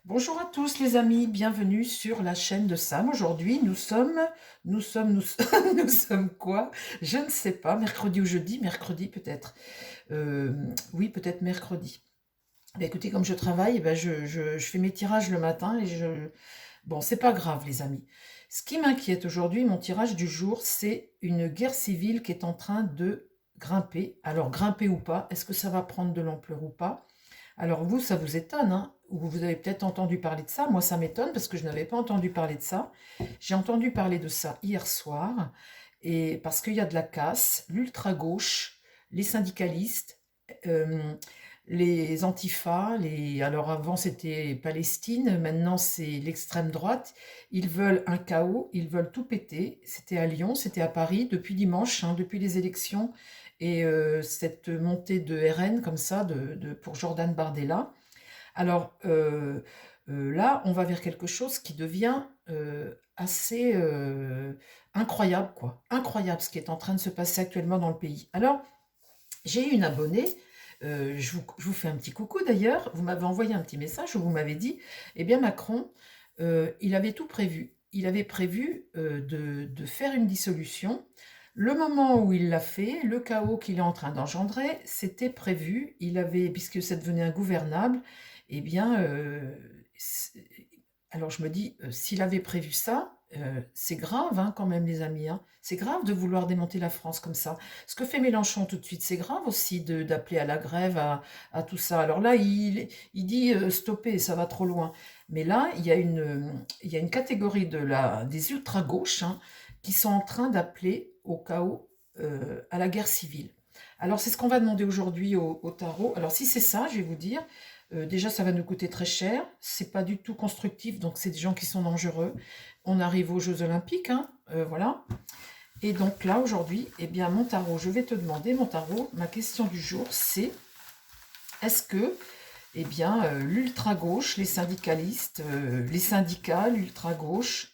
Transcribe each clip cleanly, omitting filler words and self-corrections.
Bonjour à tous les amis, bienvenue sur la chaîne de Sam. Aujourd'hui, nous sommes quoi? Je ne sais pas, mercredi ou jeudi, mercredi peut-être. Euh, oui, peut-être mercredi. Ben, écoutez, comme je travaille, ben, je fais mes tirages le matin et Bon, c'est pas grave les amis. Ce qui m'inquiète aujourd'hui, mon tirage du jour, c'est une guerre civile qui est en train de grimper. Alors, grimper ou pas, est-ce que ça va prendre de l'ampleur ou pas? Alors vous, ça vous étonne, hein? Ou vous avez peut-être entendu parler de ça. Moi, ça m'étonne parce que je n'avais pas entendu parler de ça. J'ai entendu parler de ça hier soir, et parce qu'il y a de la casse, l'ultra-gauche, les syndicalistes, euh, les antifas, alors avant c'était Palestine, maintenant c'est l'extrême droite. Ils veulent un chaos, ils veulent tout péter. C'était à Lyon, c'était à Paris depuis dimanche, hein, depuis les élections et cette montée de RN comme ça pour Jordan Bardella. Alors là, on va vers quelque chose qui devient assez incroyable, quoi. Incroyable ce qui est en train de se passer actuellement dans le pays. Alors, j'ai eu une abonnée, je vous fais un petit coucou d'ailleurs, vous m'avez envoyé un petit message où vous m'avez dit, eh bien Macron, il avait tout prévu. Il avait prévu de faire une dissolution. Le moment où il l'a fait, le chaos qu'il est en train d'engendrer, c'était prévu. Il avait, puisque ça devenait ingouvernable, eh bien, alors je me dis, s'il avait prévu ça, c'est grave hein, quand même les amis, hein. C'est grave de vouloir démonter la France comme ça. Ce que fait Mélenchon tout de suite, c'est grave aussi d'appeler à la grève, à tout ça. Alors là, il dit stopper, ça va trop loin. Mais là, il y a une catégorie des ultra-gauches hein, qui sont en train d'appeler au chaos, à la guerre civile. Alors c'est ce qu'on va demander aujourd'hui au tarot. Alors si c'est ça, je vais vous dire, déjà ça va nous coûter très cher, c'est pas du tout constructif, donc c'est des gens qui sont dangereux. On arrive aux Jeux Olympiques, hein, voilà. Et donc là, aujourd'hui, eh bien, mon tarot, je vais te demander, mon tarot, ma question du jour, c'est est-ce que, eh bien, l'ultra-gauche, les syndicalistes, les syndicats, l'ultra-gauche,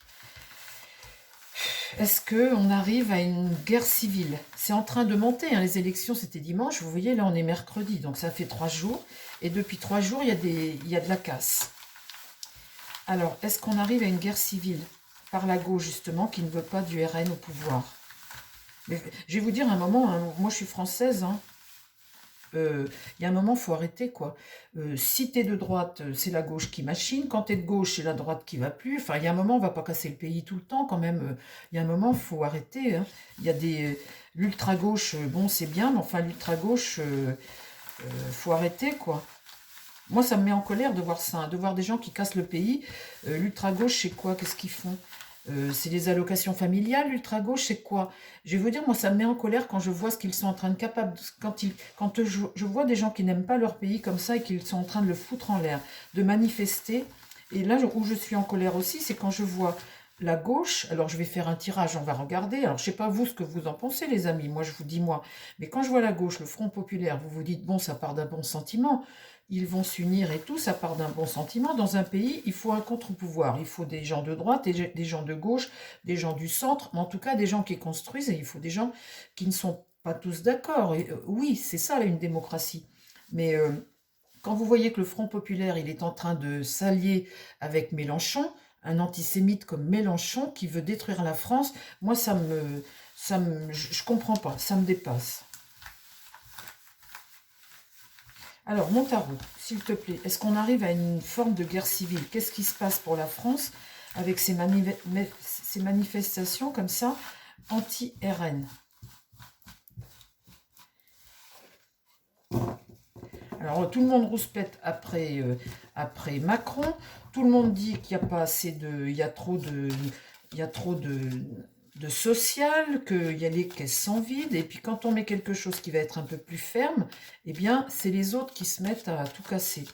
est-ce qu'on arrive à une guerre civile? C'est en train de monter, hein, les élections, c'était dimanche, vous voyez, là, on est mercredi, donc ça fait 3 jours, et depuis 3 jours, il y a de la casse. Alors, est-ce qu'on arrive à une guerre civile par la gauche, justement, qui ne veut pas du RN au pouvoir? Mais je vais vous dire un moment, hein, moi je suis française, hein, il y a un moment, il faut arrêter, quoi. Si t'es de droite, c'est la gauche qui machine. Quand t'es de gauche, c'est la droite qui va plus. Enfin, il y a un moment, on va pas casser le pays tout le temps, quand même. Il y a un moment, il faut arrêter, hein. Il y a l'ultra-gauche, bon, c'est bien, mais enfin, l'ultra-gauche, faut arrêter, quoi. Moi, ça me met en colère de voir ça, hein, de voir des gens qui cassent le pays. L'ultra-gauche, c'est quoi? Qu'est-ce qu'ils font? C'est les allocations familiales, l'ultra-gauche, c'est quoi? Je vais vous dire, moi, ça me met en colère quand je vois ce qu'ils sont en train de capables, quand je vois des gens qui n'aiment pas leur pays comme ça et qu'ils sont en train de le foutre en l'air, de manifester. Et là, où je suis en colère aussi, c'est quand je vois la gauche. Alors, je vais faire un tirage, on va regarder. Alors, je sais pas vous ce que vous en pensez, les amis. Moi, je vous dis moi. Mais quand je vois la gauche, le Front populaire, vous vous dites, bon, ça part d'un bon sentiment. Ils vont s'unir et tout, ça part d'un bon sentiment. Dans un pays, il faut un contre-pouvoir. Il faut des gens de droite, des gens de gauche, des gens du centre, mais en tout cas des gens qui construisent, et il faut des gens qui ne sont pas tous d'accord. Et, oui, c'est ça, là, une démocratie. Mais quand vous voyez que le Front populaire, il est en train de s'allier avec Mélenchon, un antisémite comme Mélenchon qui veut détruire la France, moi, je comprends pas, ça me dépasse. Alors, mon tarot, s'il te plaît, est-ce qu'on arrive à une forme de guerre civile? Qu'est-ce qui se passe pour la France avec ces manifestations comme ça, anti-RN? Alors, tout le monde rouspète après Macron. Tout le monde dit qu'il n'y a pas assez de... Il y a trop de social, qu'il y a les caisses sont vides. Et puis, quand on met quelque chose qui va être un peu plus ferme, eh bien, c'est les autres qui se mettent à tout casser.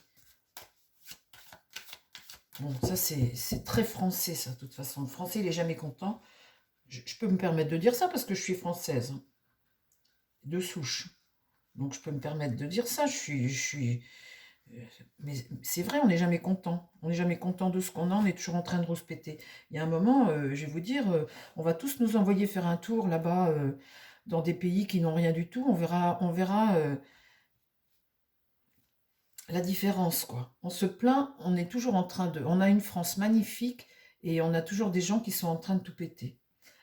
Bon, ça c'est très français, ça, de toute façon. Le français, il est jamais content. Je peux me permettre de dire ça parce que je suis française, hein, de souche. Donc je peux me permettre de dire ça. Euh, Mais c'est vrai, on n'est jamais content. On n'est jamais content de ce qu'on a, on est toujours en train de rouspéter. Il y a un moment, je vais vous dire, on va tous nous envoyer faire un tour là-bas dans des pays qui n'ont rien du tout. On verra la différence, quoi. On se plaint, on est toujours en train de... On a une France magnifique et on a toujours des gens qui sont en train de tout péter.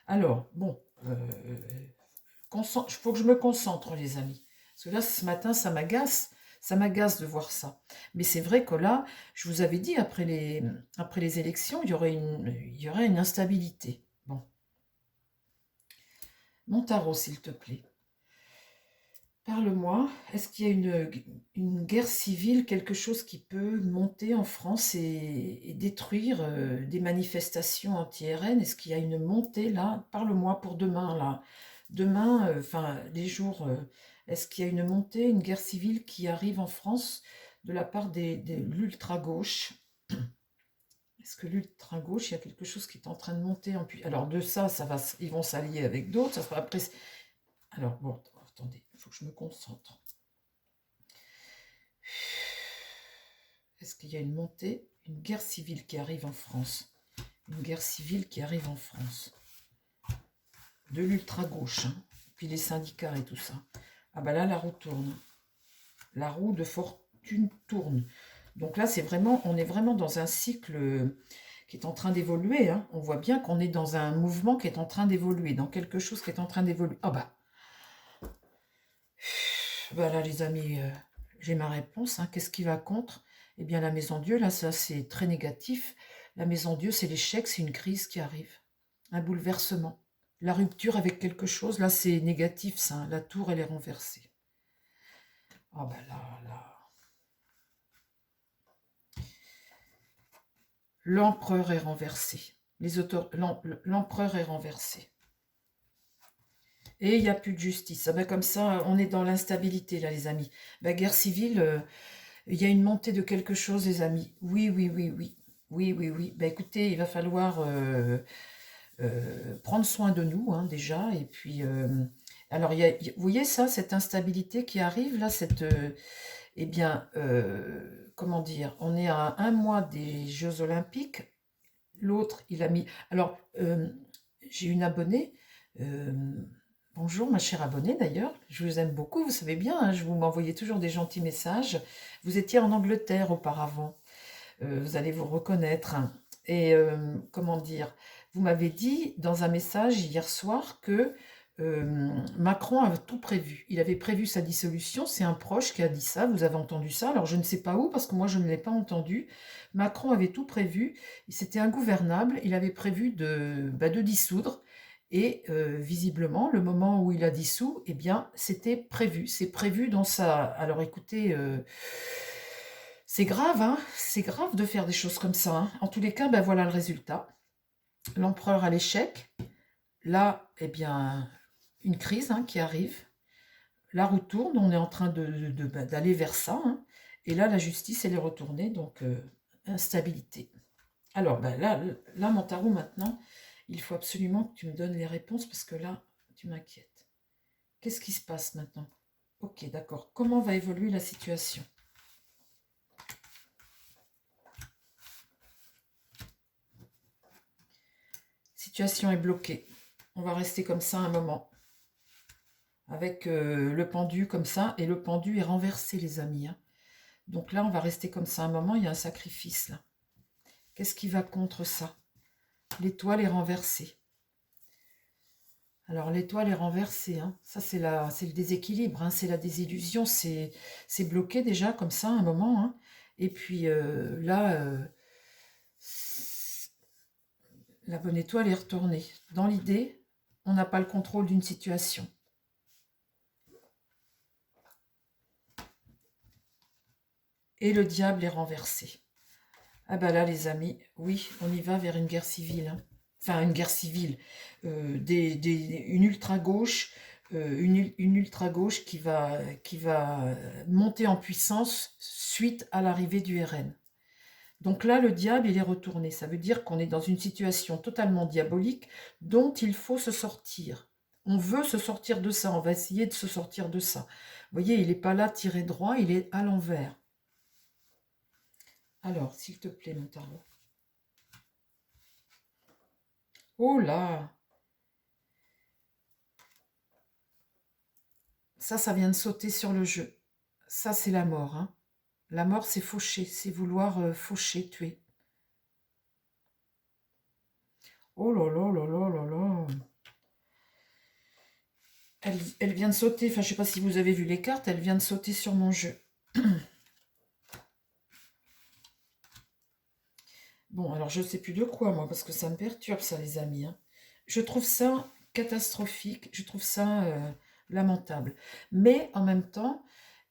Alors, bon, il faut que je me concentre, les amis. Parce que là, ce matin, ça m'agace de voir ça. Mais c'est vrai que là, je vous avais dit, après les élections, il y aurait une instabilité. Bon, mon tarot, s'il te plaît. Parle-moi, est-ce qu'il y a une guerre civile, quelque chose qui peut monter en France et détruire des manifestations anti-RN? Est-ce qu'il y a une montée là? Parle-moi pour demain là. Demain, enfin les jours, est-ce qu'il y a une montée, une guerre civile qui arrive en France de la part de l'ultra-gauche? Est-ce que l'ultra-gauche, il y a quelque chose qui est en train de monter en puissance? Alors de ça, ils vont s'allier avec d'autres. Après, alors bon, attendez, il faut que je me concentre. Est-ce qu'il y a une montée, une guerre civile qui arrive en France? Une guerre civile qui arrive en France. De l'ultra-gauche, hein, puis les syndicats et tout ça. Ah bah là, la roue tourne. La roue de fortune tourne. Donc là, on est vraiment dans un cycle qui est en train d'évoluer. Hein. On voit bien qu'on est dans un mouvement qui est en train d'évoluer, dans quelque chose qui est en train d'évoluer. Ah bah là, les amis, j'ai ma réponse. Hein. Qu'est-ce qui va contre? Eh bien, la maison Dieu, là, ça, c'est très négatif. La maison Dieu, c'est l'échec, c'est une crise qui arrive. Un bouleversement. La rupture avec quelque chose, là, c'est négatif, ça. Hein. La tour, elle est renversée. Ah bah là. L'empereur est renversé. L'empereur est renversé. Et il n'y a plus de justice. Ah ben comme ça, on est dans l'instabilité, là, les amis. La guerre civile, il y a une montée de quelque chose, les amis. Oui, oui, oui, oui. Oui, oui, oui. Ben écoutez, il va falloir prendre soin de nous, hein, déjà. Et puis, alors, vous voyez ça, cette instabilité qui arrive, là, eh bien, comment dire, on est à un mois des Jeux Olympiques. L'autre, il a mis... Alors, j'ai une abonnée. euh, Bonjour, ma chère abonnée, d'ailleurs. Je vous aime beaucoup, vous savez bien, hein, vous m'envoyez toujours des gentils messages. Vous étiez en Angleterre auparavant. Vous allez vous reconnaître. Hein. Et comment dire, vous m'avez dit dans un message hier soir que Macron avait tout prévu. Il avait prévu sa dissolution. C'est un proche qui a dit ça. Vous avez entendu ça. Alors je ne sais pas où parce que moi je ne l'ai pas entendu. Macron avait tout prévu. C'était ingouvernable. Il avait prévu de dissoudre. Et visiblement, le moment où il a dissous, eh bien, c'était prévu. C'est prévu dans sa... Alors écoutez, c'est grave, hein, c'est grave de faire des choses comme ça. Hein. En tous les cas, ben voilà le résultat. L'empereur à l'échec. Là, eh bien, une crise hein, qui arrive. La roue tourne, on est en train d'aller vers ça. Hein. Et là, la justice, elle est retournée, donc instabilité. Alors, ben là, mon tarot, maintenant, il faut absolument que tu me donnes les réponses parce que là, tu m'inquiètes. Qu'est-ce qui se passe maintenant? Ok, d'accord. Comment va évoluer la situation? Situation est bloquée. On va rester comme ça un moment. Avec le pendu comme ça. Et le pendu est renversé, les amis. Hein. Donc là, on va rester comme ça un moment. Il y a un sacrifice, là. Qu'est-ce qui va contre ça? L'étoile est renversée. Alors, l'étoile est renversée. Hein. Ça, c'est le déséquilibre. Hein. C'est la désillusion. C'est bloqué déjà, comme ça, un moment. Hein. Et puis là, la bonne étoile est retournée. Dans l'idée, on n'a pas le contrôle d'une situation. Et le diable est renversé. Ah bah là, les amis, oui, on y va vers une guerre civile. Hein. Enfin, une guerre civile. Une ultra-gauche une ultra-gauche qui va monter en puissance suite à l'arrivée du RN. Donc là, le diable, il est retourné. Ça veut dire qu'on est dans une situation totalement diabolique dont il faut se sortir. On veut se sortir de ça, on va essayer de se sortir de ça. Vous voyez, il n'est pas là tiré droit, il est à l'envers. Alors, s'il te plaît, mon tarot. Oh là! Ça vient de sauter sur le jeu. Ça, c'est la mort. Hein. La mort, c'est faucher, c'est vouloir faucher, tuer. Oh là là là là là là. Elle vient de sauter, enfin je sais pas si vous avez vu les cartes, elle vient de sauter sur mon jeu. Bon, alors je sais plus de quoi moi, parce que ça me perturbe ça les amis, hein. Je trouve ça catastrophique, je trouve ça lamentable. Mais en même temps,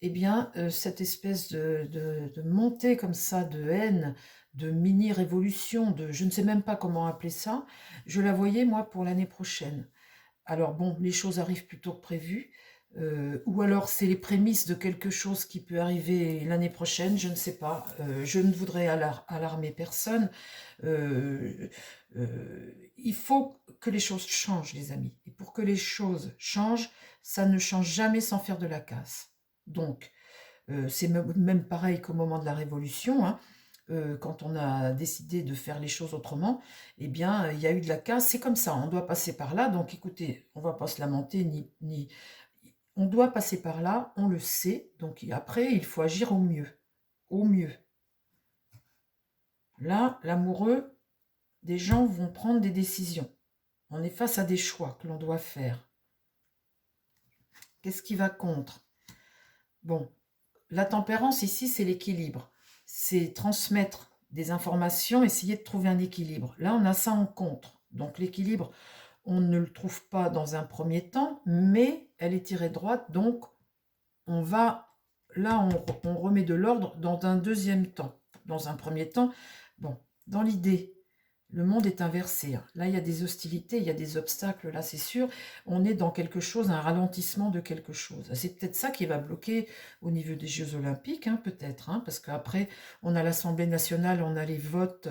eh bien, cette espèce de montée comme ça de haine, de mini-révolution, de je ne sais même pas comment appeler ça, je la voyais moi pour l'année prochaine. Alors bon, les choses arrivent plus tôt que prévu, ou alors c'est les prémices de quelque chose qui peut arriver l'année prochaine, je ne sais pas. Je ne voudrais alarmer personne. Il faut que les choses changent, les amis. Et pour que les choses changent, ça ne change jamais sans faire de la casse. Donc, c'est même pareil qu'au moment de la Révolution, hein, quand on a décidé de faire les choses autrement, eh bien, il y a eu de la casse. C'est comme ça, on doit passer par là. Donc, écoutez, on ne va pas se lamenter, on doit passer par là, on le sait. Donc, après, il faut agir au mieux. Au mieux. Là, l'amoureux, des gens vont prendre des décisions. On est face à des choix que l'on doit faire. Qu'est-ce qui va contre? Bon, la tempérance ici, c'est l'équilibre. C'est transmettre des informations, essayer de trouver un équilibre. Là, on a ça en contre. Donc l'équilibre, on ne le trouve pas dans un premier temps, mais elle est tirée droite, donc on va, là, on remet de l'ordre dans un deuxième temps. Dans un premier temps, bon, dans l'idée, le monde est inversé, hein. Là, il y a des hostilités, il y a des obstacles, là, c'est sûr. On est dans quelque chose, un ralentissement de quelque chose. C'est peut-être ça qui va bloquer au niveau des Jeux Olympiques, hein, peut-être, hein, parce qu'après, on a l'Assemblée nationale, on a les votes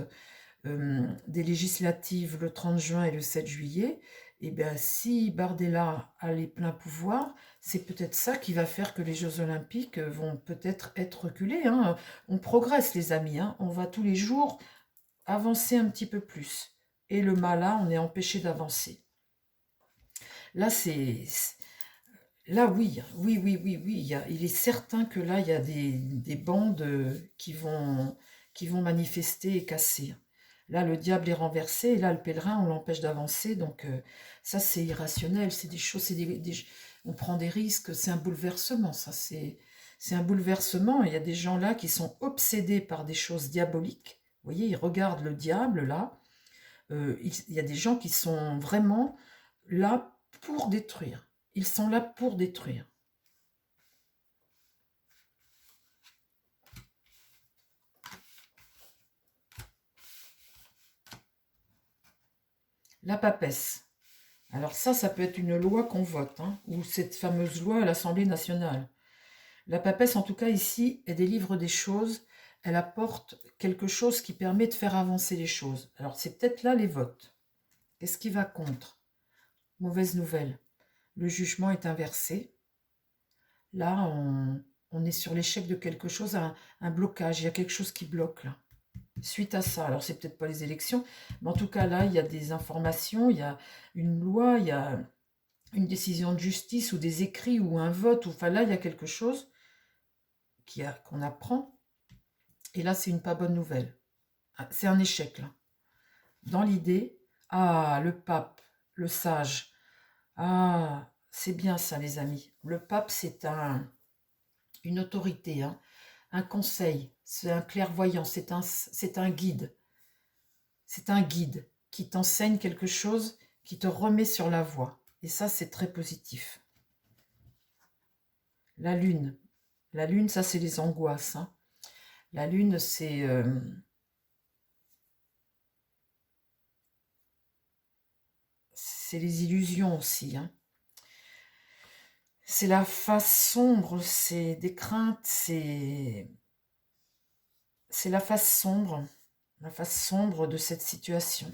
des législatives le 30 juin et le 7 juillet. Et bien, si Bardella a les pleins pouvoirs, c'est peut-être ça qui va faire que les Jeux Olympiques vont peut-être être reculés, hein. On progresse, les amis, hein. On va tous les jours avancer un petit peu plus. Et le mal là, on est empêché d'avancer. Là, là, oui, oui, oui, oui, oui. Il est certain que là, il y a des bandes qui vont manifester et casser. Là, le diable est renversé, et là, le pèlerin, on l'empêche d'avancer. Donc, ça, c'est irrationnel. C'est des choses, on prend des risques. C'est un bouleversement, ça. C'est un bouleversement. Il y a des gens là qui sont obsédés par des choses diaboliques. Vous voyez, ils regardent le diable là. Il y a des gens qui sont vraiment là pour détruire. Ils sont là pour détruire. La papesse. Alors ça peut être une loi qu'on vote, hein, ou cette fameuse loi à l'Assemblée nationale. La papesse, en tout cas ici, elle délivre des choses, elle apporte quelque chose qui permet de faire avancer les choses. Alors c'est peut-être là les votes. Qu'est-ce qui va contre? Mauvaise nouvelle. Le jugement est inversé. Là, on est sur l'échec de quelque chose, un blocage. Il y a quelque chose qui bloque là. Suite à ça, alors c'est peut-être pas les élections, mais en tout cas là, il y a des informations, il y a une loi, il y a une décision de justice ou des écrits ou un vote, ou enfin là, il y a quelque chose qu'on apprend. Et là, c'est une pas bonne nouvelle. C'est un échec là. Dans l'idée, ah, le pape, le sage, ah, c'est bien ça les amis. Le pape, c'est une autorité, hein, un conseil, c'est un clairvoyant, c'est un guide. C'est un guide qui t'enseigne quelque chose, qui te remet sur la voie. Et ça, c'est très positif. La lune. La lune, ça, c'est les angoisses, hein. La lune, c'est les illusions aussi, hein. C'est la face sombre, c'est des craintes, c'est la face sombre de cette situation.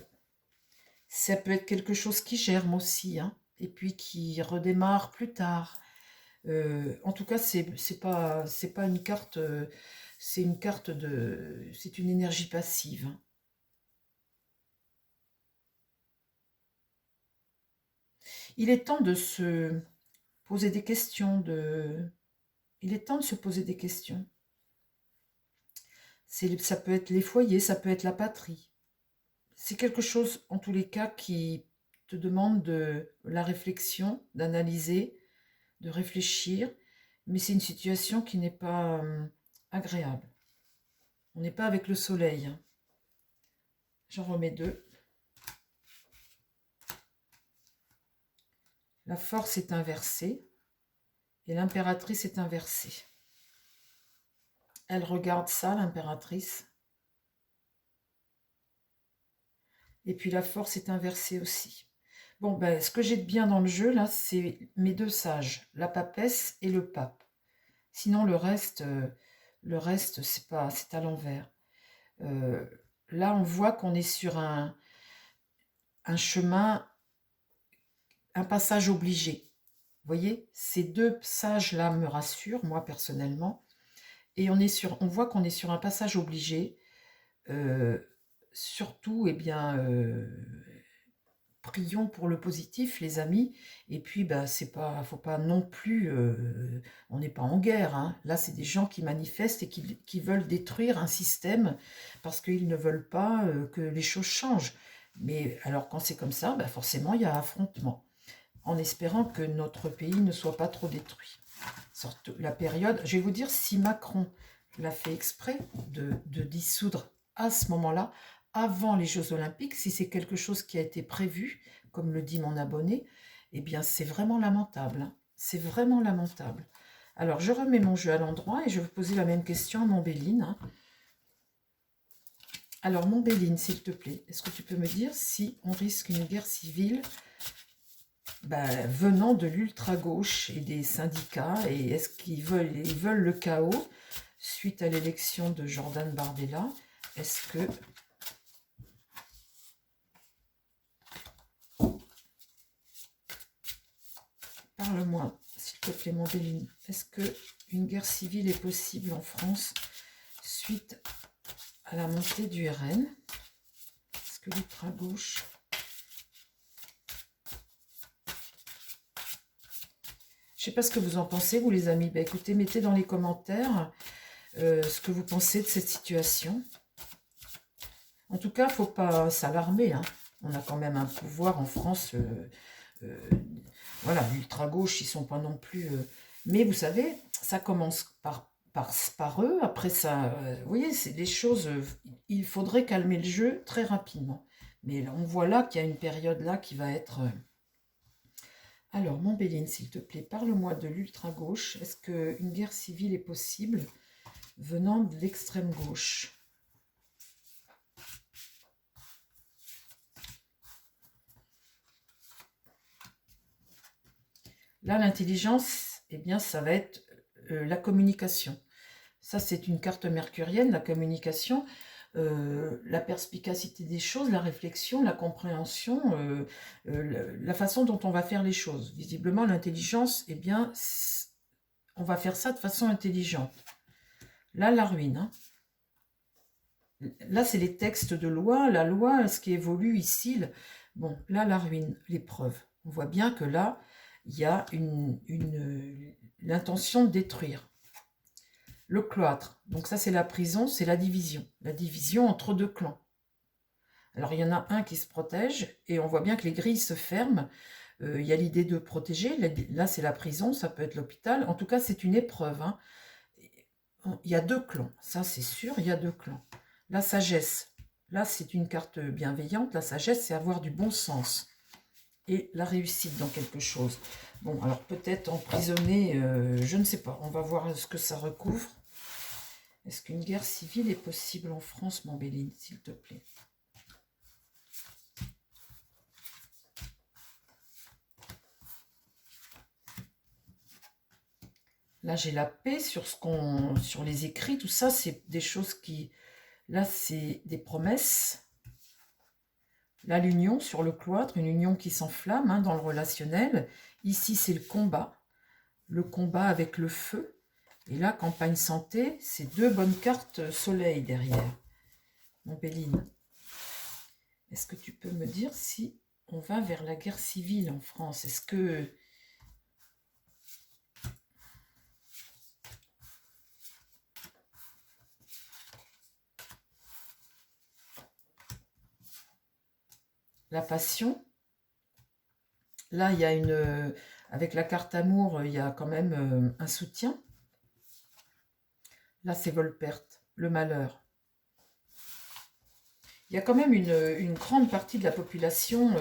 Ça peut être quelque chose qui germe aussi, hein, et puis qui redémarre plus tard. En tout cas, c'est pas une carte, c'est une carte c'est une énergie passive, hein. Il est temps de se poser des questions, il est temps de se poser des questions. Ça peut être les foyers, ça peut être la patrie. C'est quelque chose, en tous les cas, qui te demande de la réflexion, d'analyser, de réfléchir, mais c'est une situation qui n'est pas agréable. On n'est pas avec le soleil, hein. J'en remets deux. La force est inversée et l'impératrice est inversée. Elle regarde ça, l'impératrice. Et puis la force est inversée aussi. Bon, ben, ce que j'ai de bien dans le jeu, là, c'est mes deux sages, la papesse et le pape. Sinon, le reste, c'est à l'envers. Euh, Là, on voit qu'on est sur un chemin, un passage obligé. Vous voyez, ces deux sages-là me rassurent, moi personnellement. Et on voit qu'on est sur un passage obligé. Euh, Surtout, eh bien, prions pour le positif, les amis. Et puis, bah, faut pas non plus, on n'est pas en guerre, hein. Là, c'est des gens qui manifestent et qui veulent détruire un système parce qu'ils ne veulent pas que les choses changent. Mais alors, quand c'est comme ça, bah, forcément, il y a affrontement. En espérant que notre pays ne soit pas trop détruit. La période, je vais vous dire, si Macron l'a fait exprès de dissoudre à ce moment-là, avant les Jeux Olympiques, si c'est quelque chose qui a été prévu, comme le dit mon abonné, eh bien c'est vraiment lamentable, hein. C'est vraiment lamentable. Alors je remets mon jeu à l'endroit et je vais poser la même question à mon Béline, hein. Alors mon Béline, s'il te plaît, est-ce que tu peux me dire si on risque une guerre civile venant de l'ultra-gauche et des syndicats, et est-ce qu'ils veulent le chaos suite à l'élection de Jordan Bardella? Est-ce que parle-moi, s'il te plaît, mon Béline. Est-ce que une guerre civile est possible en France suite à la montée du RN? Est-ce que l'ultra-gauche... Je ne sais pas ce que vous en pensez, vous les amis. Écoutez, mettez dans les commentaires ce que vous pensez de cette situation. En tout cas, il ne faut pas s'alarmer, hein. On a quand même un pouvoir en France. Voilà, l'ultra-gauche, ils ne sont pas non plus... Mais vous savez, ça commence par eux. Après ça, vous voyez, c'est des choses... il faudrait calmer le jeu très rapidement. Mais là, on voit là qu'il y a une période là qui va être... Alors, mon Béline, s'il te plaît, parle-moi de l'ultra-gauche. Est-ce qu'une guerre civile est possible venant de l'extrême gauche? Là, l'intelligence, eh bien, ça va être la communication. Ça, c'est une carte mercurienne, la communication, la perspicacité des choses, la réflexion, la compréhension, la façon dont on va faire les choses. Visiblement, l'intelligence, eh bien, on va faire ça de façon intelligente. Là, la ruine, hein. Là, c'est les textes de loi, la loi, ce qui évolue ici. Bon, là, la ruine, l'épreuve. On voit bien que là, il y a l'intention de détruire. Le cloître, donc ça c'est la prison, c'est la division entre deux clans. Alors il y en a un qui se protège, et on voit bien que les grilles se ferment. Il y a l'idée de protéger, là c'est la prison, ça peut être l'hôpital, en tout cas c'est une épreuve, hein. Il y a deux clans, ça c'est sûr, il y a deux clans. La sagesse, là c'est une carte bienveillante, la sagesse c'est avoir du bon sens, et la réussite dans quelque chose. Bon, alors peut-être emprisonné, je ne sais pas, on va voir ce que ça recouvre. Est-ce qu'une guerre civile est possible en France, mon Béline, s'il te plaît? Là, j'ai la paix sur sur les écrits, tout ça, c'est des choses qui... Là, c'est des promesses. Là, l'union sur le cloître, une union qui s'enflamme, hein, dans le relationnel. Ici, c'est le combat avec le feu. Et là, campagne santé, c'est deux bonnes cartes soleil derrière. Mon Béline, est-ce que tu peux me dire si on va vers la guerre civile en France? Est-ce que... la passion. Là, il y a une... avec la carte amour, il y a quand même un soutien. Là, c'est vol-perte, le malheur. Il y a quand même une grande partie de la population,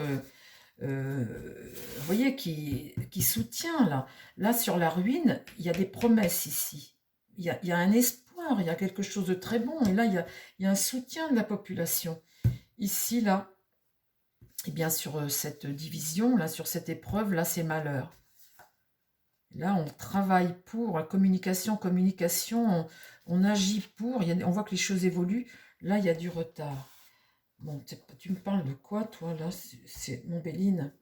vous voyez, qui soutient là. Là, sur la ruine, il y a des promesses ici. Il y a un espoir, il y a quelque chose de très bon. Et là, il y a un soutien de la population. Ici, là, et bien sur cette division, là, sur cette épreuve, là, c'est malheur. Là, on travaille pour la communication, on agit pour, on voit que les choses évoluent. Là, il y a du retard. Bon, tu me parles de quoi, toi, là? C'est mon Béline.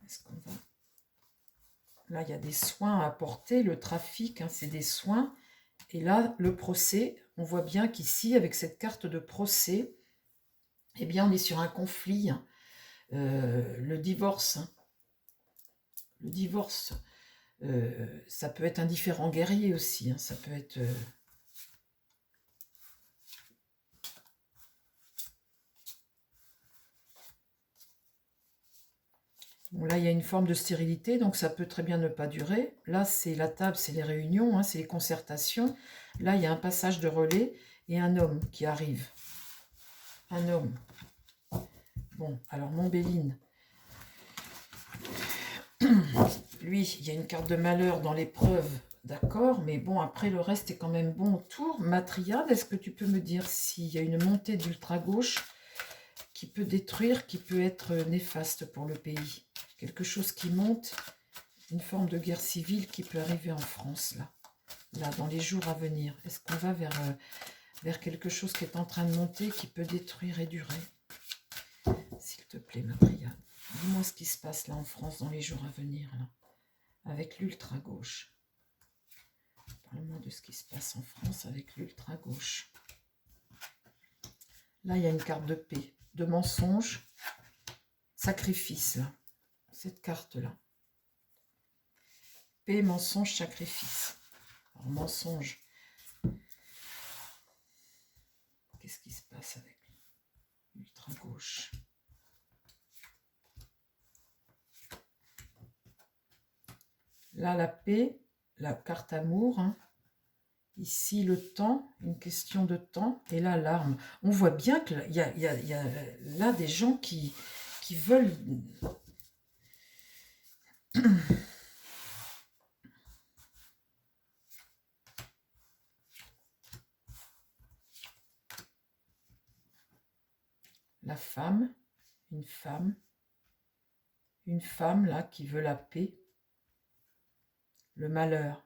Est-ce qu'on va... Là, il y a des soins à apporter, le trafic, hein, c'est des soins. Et là, le procès, on voit bien qu'ici, avec cette carte de procès, eh bien, on est sur un conflit, hein. Le divorce, hein. Le divorce, ça peut être un différend guerrier aussi, hein, ça peut être... Bon, là, il y a une forme de stérilité, donc ça peut très bien ne pas durer. Là, c'est la table, c'est les réunions, hein, c'est les concertations. Là, il y a un passage de relais et un homme qui arrive. Un homme. Bon, alors mon Béline. Lui, il y a une carte de malheur dans l'épreuve, d'accord, mais bon, après le reste est quand même bon autour. Matriade, est-ce que tu peux me dire s'il y a une montée d'ultra-gauche qui peut détruire, qui peut être néfaste pour le pays? Quelque chose qui monte, une forme de guerre civile qui peut arriver en France, là dans les jours à venir. Est-ce qu'on va vers quelque chose qui est en train de monter, qui peut détruire et durer? S'il te plaît, Matriade, dis-moi ce qui se passe là en France dans les jours à venir, là, avec l'ultra-gauche. Parle-moi de ce qui se passe en France avec l'ultra-gauche. Là, il y a une carte de paix, de mensonge, sacrifice, là. Cette carte-là. Paix, mensonge, sacrifice. Alors, mensonge. Qu'est-ce qui se passe avec l'ultra-gauche? Là, la paix, la carte amour, hein. Ici, le temps, une question de temps. Et là, l'arme. On voit bien qu'il y a là des gens qui veulent... La femme, une femme là qui veut la paix, le malheur.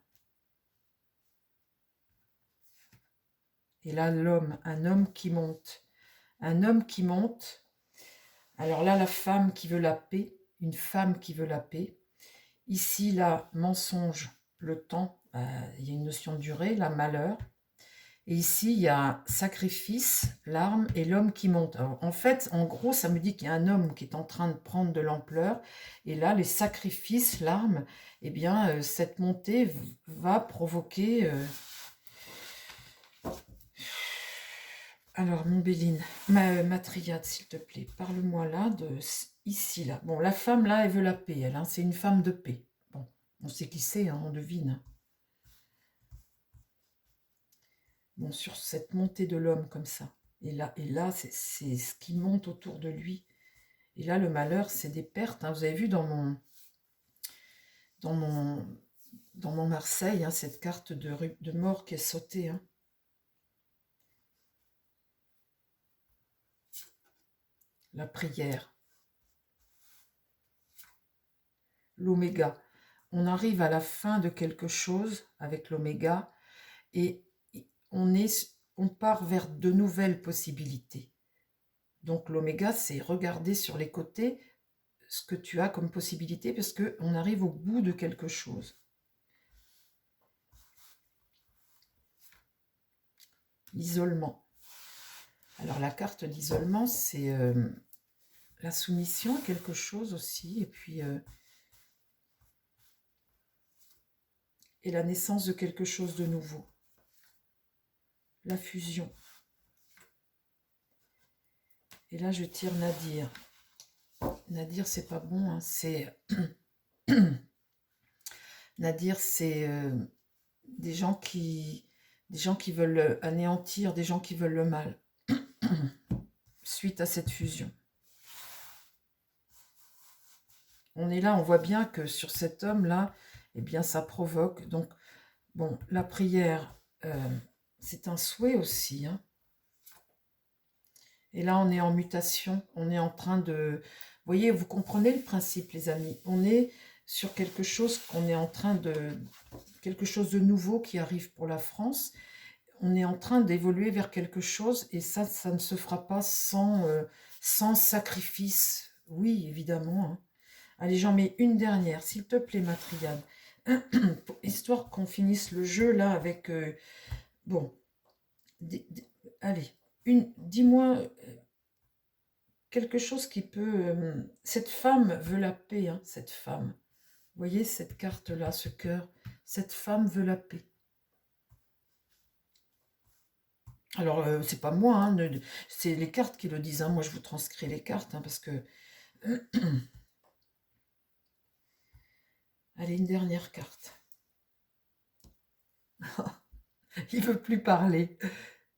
Et là, l'homme, un homme qui monte. Un homme qui monte. Alors là, la femme qui veut la paix, une femme qui veut la paix. Ici, là, mensonge, le temps, il y a une notion de durée, là, malheur. Et ici, il y a sacrifice, l'arme et l'homme qui monte. Alors, en fait, en gros, ça me dit qu'il y a un homme qui est en train de prendre de l'ampleur. Et là, les sacrifices, l'arme, eh bien, cette montée va provoquer... Alors, mon Béline, ma triade, s'il te plaît, parle-moi là de ici, là. Bon, la femme, là, elle veut la paix, elle, hein, c'est une femme de paix. Bon, on sait qui c'est, hein, on devine. Bon, sur cette montée de l'homme comme ça. Et là c'est ce qui monte autour de lui. Et là, le malheur, c'est des pertes, hein. Vous avez vu dans mon Marseille, hein, cette carte de mort qui est sautée, hein. La prière. L'oméga. On arrive à la fin de quelque chose avec l'oméga et on part vers de nouvelles possibilités. Donc l'oméga, c'est regarder sur les côtés ce que tu as comme possibilité parce qu'on arrive au bout de quelque chose. L'isolement. Alors la carte d'isolement, c'est la soumission à quelque chose aussi, et puis et la naissance de quelque chose de nouveau. La fusion. Et là, je tire Nadir. Nadir, c'est pas bon, hein, c'est... Nadir, c'est des gens qui veulent anéantir, des gens qui veulent le mal, suite à cette fusion. On est là, on voit bien que sur cet homme-là, eh bien, ça provoque. Donc, bon, la prière, c'est un souhait aussi, hein. Et là, on est en mutation, on est en train de... Vous voyez, vous comprenez le principe, les amis. On est sur quelque chose qu'on est en train de... Quelque chose de nouveau qui arrive pour la France. On est en train d'évoluer vers quelque chose et ça ne se fera pas sans sacrifice. Oui, évidemment, hein. Allez, j'en mets une dernière, s'il te plaît, ma triade. Histoire qu'on finisse le jeu, là, avec... bon, allez, dis-moi quelque chose qui peut... cette femme veut la paix, hein, cette femme. Vous voyez cette carte-là, ce cœur. Cette femme veut la paix. Alors, c'est pas moi, hein, c'est les cartes qui le disent. Hein. Moi, je vous transcris les cartes, hein, parce que... Allez, une dernière carte. Il veut plus parler.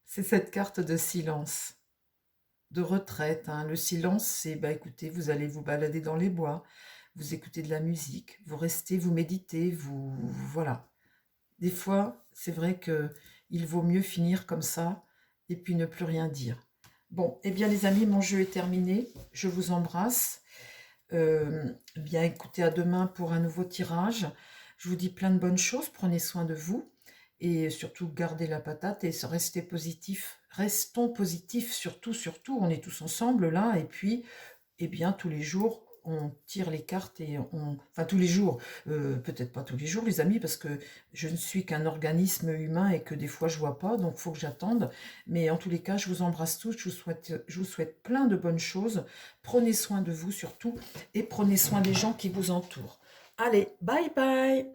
C'est cette carte de silence, de retraite. Hein. Le silence, c'est, bah, écoutez, vous allez vous balader dans les bois, vous écoutez de la musique, vous restez, vous méditez, voilà. Des fois, c'est vrai qu'il vaut mieux finir comme ça et puis ne plus rien dire. Bon, eh bien les amis, mon jeu est terminé. Je vous embrasse. Bien, écoutez, à demain pour un nouveau tirage. Je vous dis plein de bonnes choses. Prenez soin de vous. Et surtout, gardez la patate et restez positifs. Restons positifs, surtout, surtout. On est tous ensemble là. Et puis, eh bien, tous les jours, on tire les cartes et on... Enfin, tous les jours, peut-être pas tous les jours, les amis, parce que je ne suis qu'un organisme humain et que des fois, je vois pas, donc il faut que j'attende. Mais en tous les cas, je vous embrasse tous, je vous souhaite plein de bonnes choses. Prenez soin de vous surtout et prenez soin des gens qui vous entourent. Allez, bye bye!